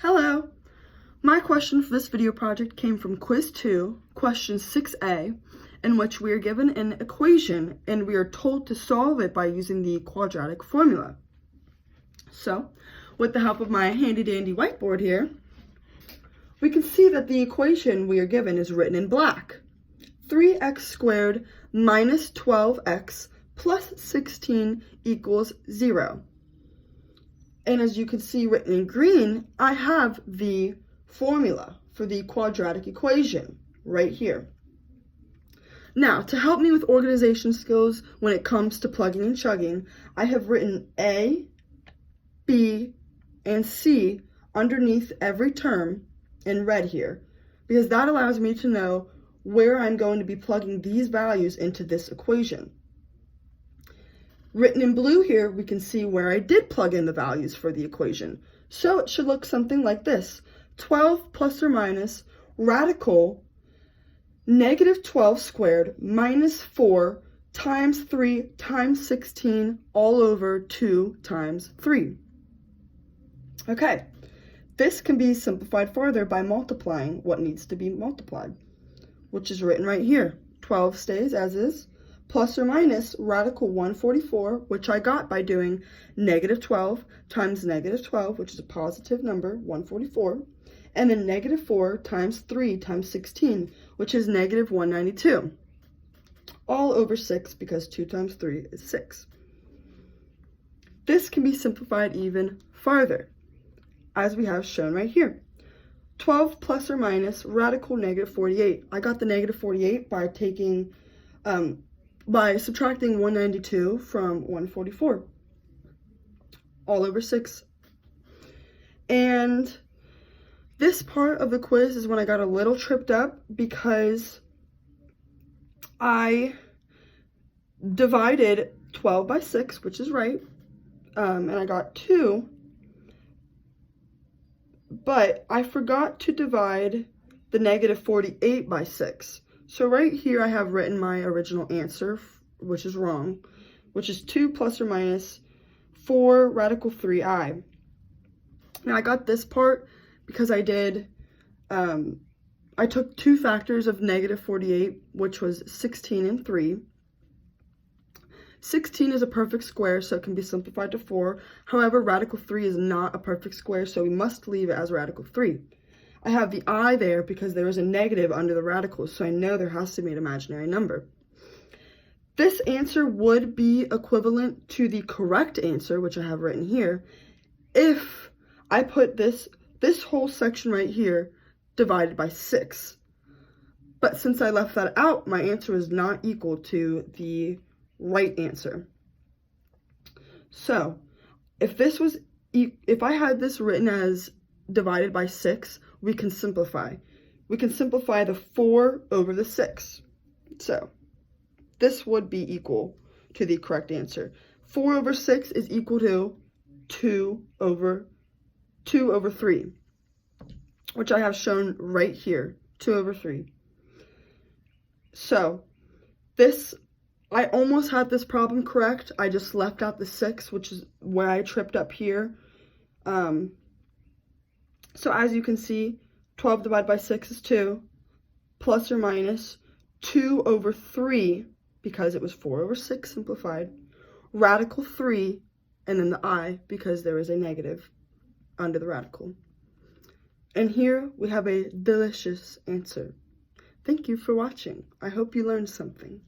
Hello! My question for this video project came from Quiz 2, question 6a, in which we are given an equation and we are told to solve it by using the quadratic formula. So, with the help of my handy-dandy whiteboard here, we can see that the equation we are given is written in black. 3x squared minus 12x plus 16 equals 0. And as you can see written in green, I have the formula for the quadratic equation right here. Now, to help me with organization skills when it comes to plugging and chugging, I have written A, B, and C underneath every term in red here, because that allows me to know where I'm going to be plugging these values into this equation. Written in blue here, we can see where I did plug in the values for the equation. So it should look something like this. 12 plus or minus radical negative 12 squared minus 4 times 3 times 16 all over 2 times 3. Okay, this can be simplified further by multiplying what needs to be multiplied, which is written right here. 12 stays as is, plus or minus radical 144, which I got by doing negative 12 times negative 12, which is a positive number, 144, and then negative 4 times 3 times 16, which is negative 192, all over 6 because 2 times 3 is 6. This can be simplified even farther, as we have shown right here. 12 plus or minus radical negative 48. I got the negative 48 by taking, by subtracting 192 from 144, all over 6. And this part of the quiz is when I got a little tripped up because I divided 12 by 6, which is right, and I got 2, but I forgot to divide the negative 48 by 6. So right here I have written my original answer, which is wrong, which is 2 plus or minus 4 radical 3i. Now I got this part because I did, I took 2 factors of negative 48, which was 16 and 3. 16 is a perfect square, so it can be simplified to 4. However, radical 3 is not a perfect square, so we must leave it as radical 3. I have the I there because there is a negative under the radicals, so I know there has to be an imaginary number. This answer would be equivalent to the correct answer, which I have written here, if I put this whole section right here divided by 6. But since I left that out, my answer is not equal to the right answer. So, if I had this written as divided by 6, we can simplify. We can simplify the 4 over the 6. So, this would be equal to the correct answer. 4 over 6 is equal to 2 over 3, which I have shown right here, 2 over 3. So, I almost had this problem correct. I just left out the 6, which is where I tripped up here. So as you can see, 12 divided by 6 is 2, plus or minus 2 over 3, because it was 4 over 6 simplified, radical 3, and then the I, because there is a negative under the radical. And here we have a delicious answer. Thank you for watching. I hope you learned something.